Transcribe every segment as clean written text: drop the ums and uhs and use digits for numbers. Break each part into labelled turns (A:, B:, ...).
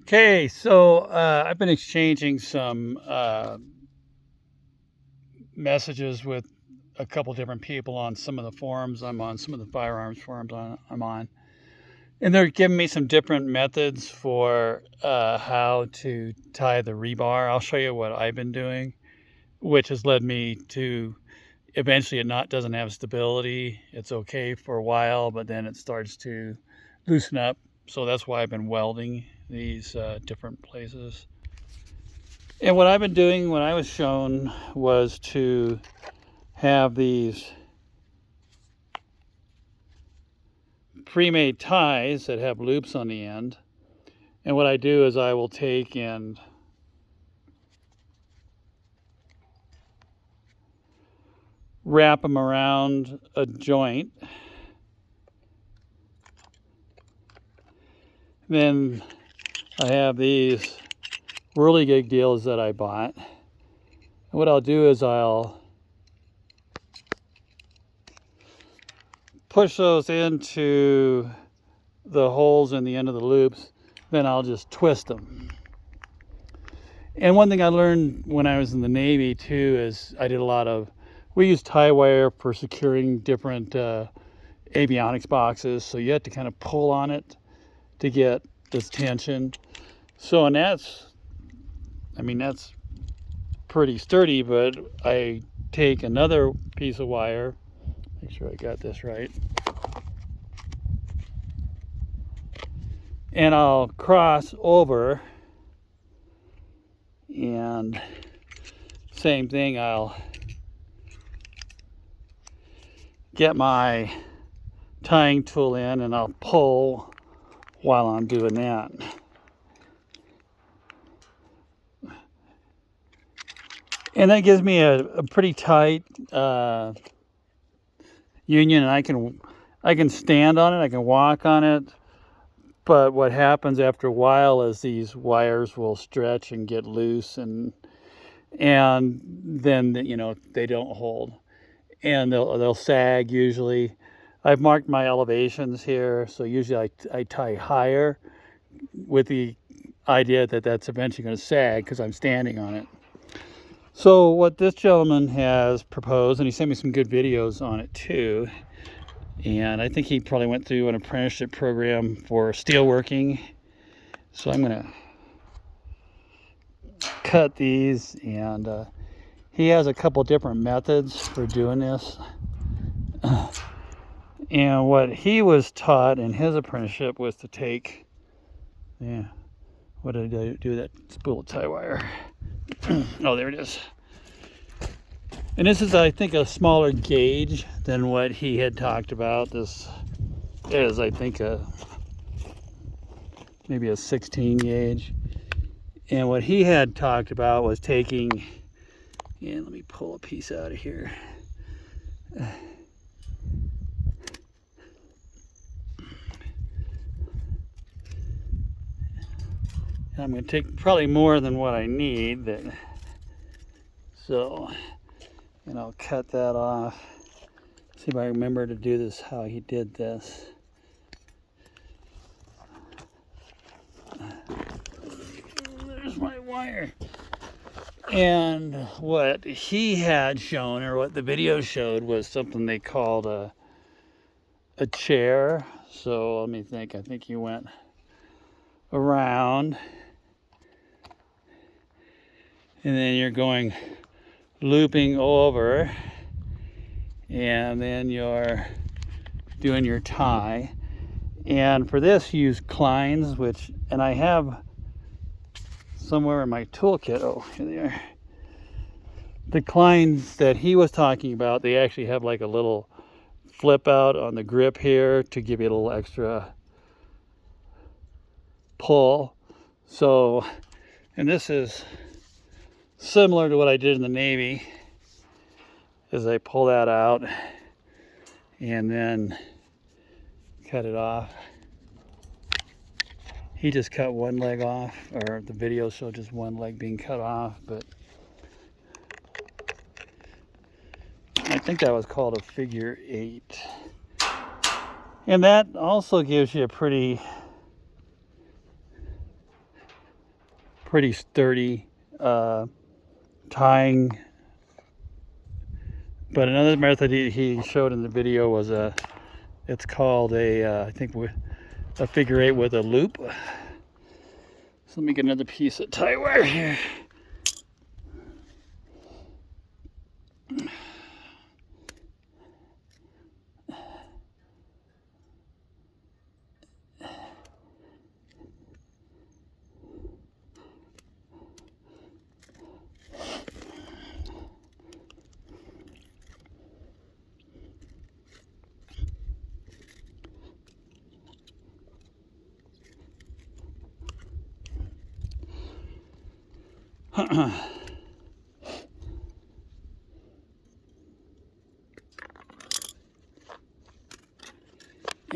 A: Okay, so I've been exchanging some messages with a couple different people on some of the forums I'm on, some of the firearms forums I'm on. And they're giving me some different methods for how to tie the rebar. I'll show you what I've been doing, which has led me to eventually it doesn't have stability. It's okay for a while, but then it starts to loosen up. So that's why I've been welding these different places. And what I've been doing when I was shown was to have these pre-made ties that have loops on the end. And what I do is I will take and wrap them around a joint. Then I have these whirligig deals that I bought. And what I'll do is I'll push those into the holes in the end of the loops, then I'll just twist them. And one thing I learned when I was in the Navy too is we used tie wire for securing different avionics boxes, so you had to kind of pull on it to get this tension. So, and that's pretty sturdy, but I take another piece of wire, make sure I got this right, and I'll cross over, and same thing, I'll get my tying tool in and I'll pull while I'm doing that. And that gives me a pretty tight union, and I can stand on it, I can walk on it. But what happens after a while is these wires will stretch and get loose, and then they don't hold, and they'll sag usually. I've marked my elevations here, so usually I tie higher with the idea that that's eventually going to sag because I'm standing on it. So what this gentleman has proposed, and he sent me some good videos on it too, and I think he probably went through an apprenticeship program for steelworking. So I'm going to cut these, and he has a couple different methods for doing this. And what he was taught in his apprenticeship was to take, what did I do with that spool of tie wire? Oh, there it is. And this is, I think, a smaller gauge than what he had talked about. This is, I think, maybe a 16 gauge. And what he had talked about was taking, let me pull a piece out of here. I'm going to take probably more than what I need. And I'll cut that off. See if I remember to do this how he did this. There's my wire. And what he had shown, or what the video showed, was something they called a chair. So let me think. I think he went around, and then you're going looping over, and then you're doing your tie. And for this, use Kleins, and I have somewhere in my toolkit. Oh, here they are. The Kleins that he was talking about, they actually have like a little flip out on the grip here to give you a little extra pull. So, and this is similar to what I did in the Navy, is I pull that out and then cut it off. He just cut one leg off, or the video showed just one leg being cut off, but I think that was called a figure 8. And that also gives you a pretty pretty sturdy tying. But another method he showed in the video was it's called I think a figure 8 with a loop. So let me get another piece of tie wire here.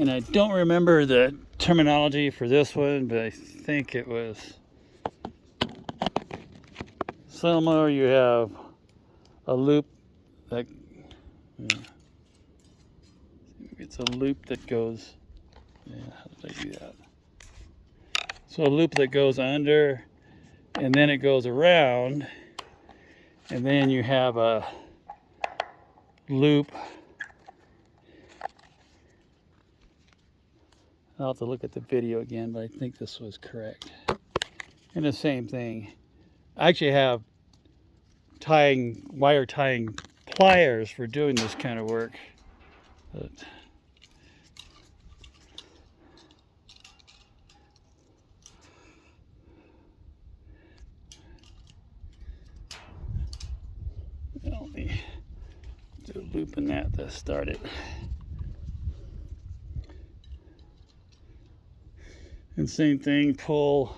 A: And I don't remember the terminology for this one, but I think it was similar. You have a loop that it's a loop that goes, how did I do that? So a loop that goes under, and then it goes around, and then you have a loop. I'll have to look at the video again, but I think this was correct. And the same thing. I actually have wire tying pliers for doing this kind of work. But let me do a loop in that to start it. And same thing, pull.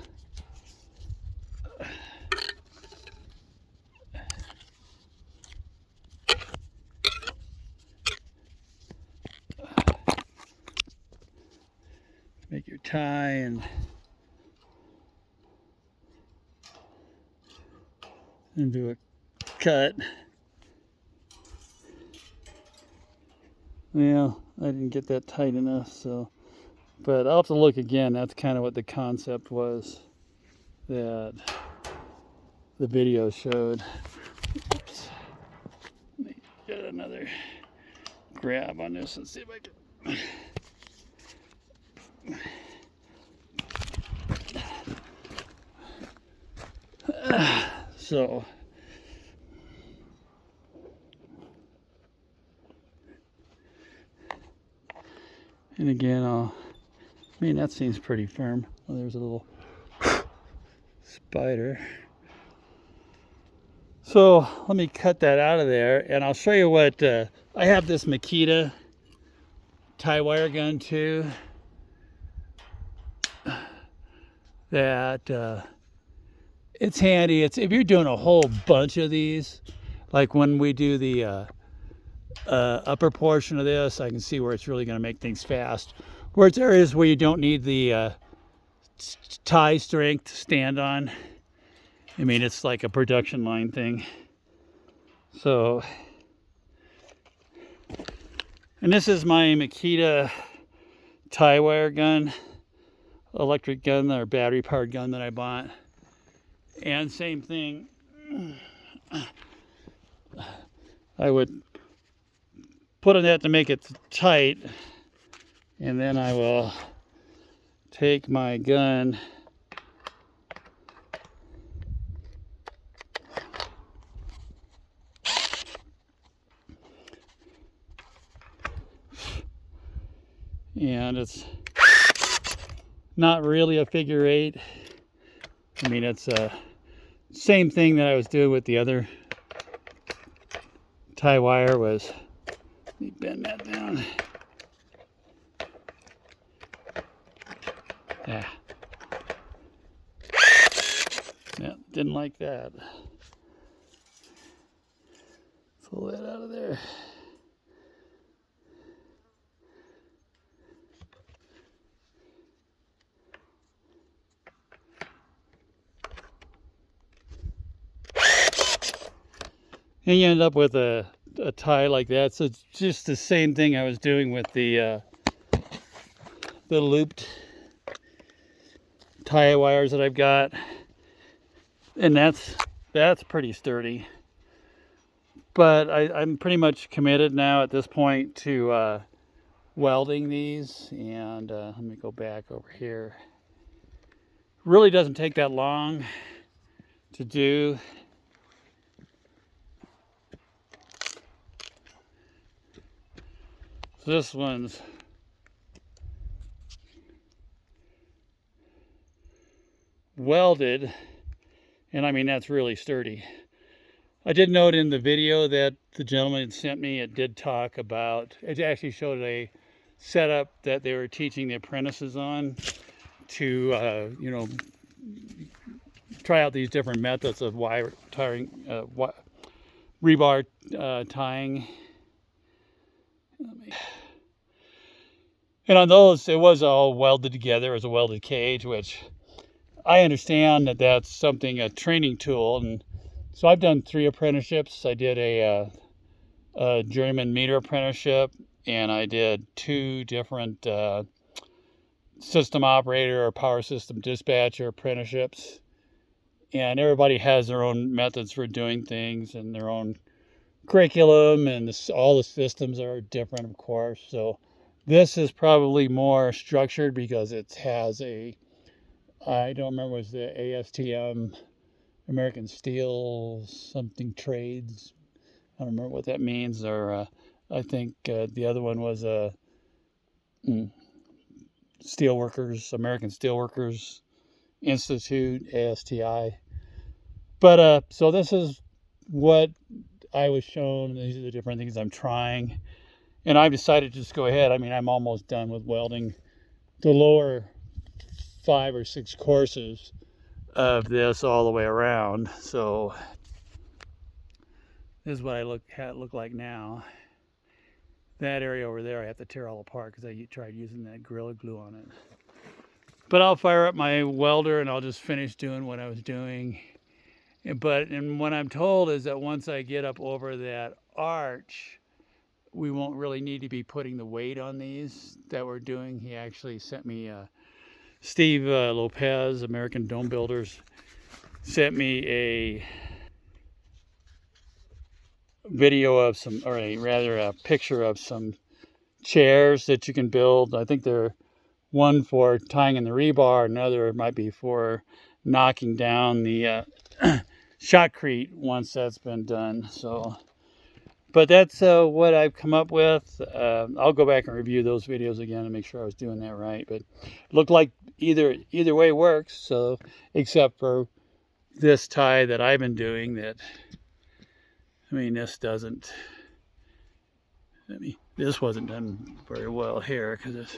A: Make your tie and do a cut. Well, I didn't get that tight enough, so. But I'll have to look again. That's kind of what the concept was that the video showed. Oops. Let me get another grab on this and see if I can. So. And again, I mean, that seems pretty firm. Oh, there's a little spider. So let me cut that out of there, and I'll show you what I have. This Makita tie wire gun too. That it's handy. It's if you're doing a whole bunch of these, like when we do the upper portion of this, I can see where it's really going to make things fast. Where it's areas where you don't need the tie strength to stand on. I mean, it's like a production line thing. So, and this is my Makita tie wire gun, electric gun or battery powered gun that I bought. And same thing, I would put on that to make it tight. And then I will take my gun and it's not really a figure 8. I mean, it's a same thing that I was doing with the other tie wire was, let me bend that down. Yeah. Yeah, didn't like that. Pull that out of there. And you end up with a tie like that. So it's just the same thing I was doing with the looped tie wires that I've got. and that's pretty sturdy. But I'm pretty much committed now at this point to welding these. And let me go back over here. Really doesn't take that long to do. So this one's welded, and I mean that's really sturdy. I did note in the video that the gentleman had sent me, it did talk about, it actually showed a setup that they were teaching the apprentices on to, you know, try out these different methods of wire tying, rebar tying. And on those, it was all welded together as a welded cage, which I understand that that's something, a training tool. And so I've done 3 apprenticeships. I did a journeyman meter apprenticeship, and I did 2 different system operator or power system dispatcher apprenticeships. And everybody has their own methods for doing things and their own curriculum, and all the systems are different, of course. So this is probably more structured because it has a, I don't remember, was the ASTM, American Steel something trades. I don't remember what that means. Or I think the other one was Steelworkers, American Steelworkers Institute, ASTI. But so this is what I was shown. These are the different things I'm trying. And I've decided to just go ahead. I mean, I'm almost done with welding the lower 5 or 6 courses of this all the way around. So this is what I look like now. That area over there I have to tear all apart because I tried using that Gorilla Glue on it. But I'll fire up my welder and I'll just finish doing what I was doing. And what I'm told is that once I get up over that arch, we won't really need to be putting the weight on these that we're doing. He actually sent me, Steve Lopez, American Dome Builders, sent me a video of some, or a picture of some chairs that you can build. I think they're one for tying in the rebar, another might be for knocking down the shotcrete once that's been done. So, but that's what I've come up with. I'll go back and review those videos again and make sure I was doing that right. But it looked like either way works. So, except for this tie that I've been doing, that, I mean, this doesn't. This wasn't done very well here because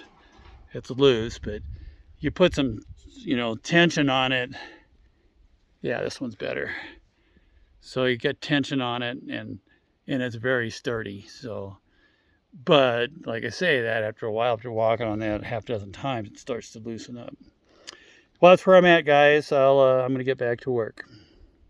A: it's loose. But you put some, you know, tension on it. Yeah, this one's better. So you get tension on it, and it's very sturdy. So, but like I say, that after a while, after walking on that half dozen times, it starts to loosen up. Well, that's where I'm at, guys. I'm going to get back to work.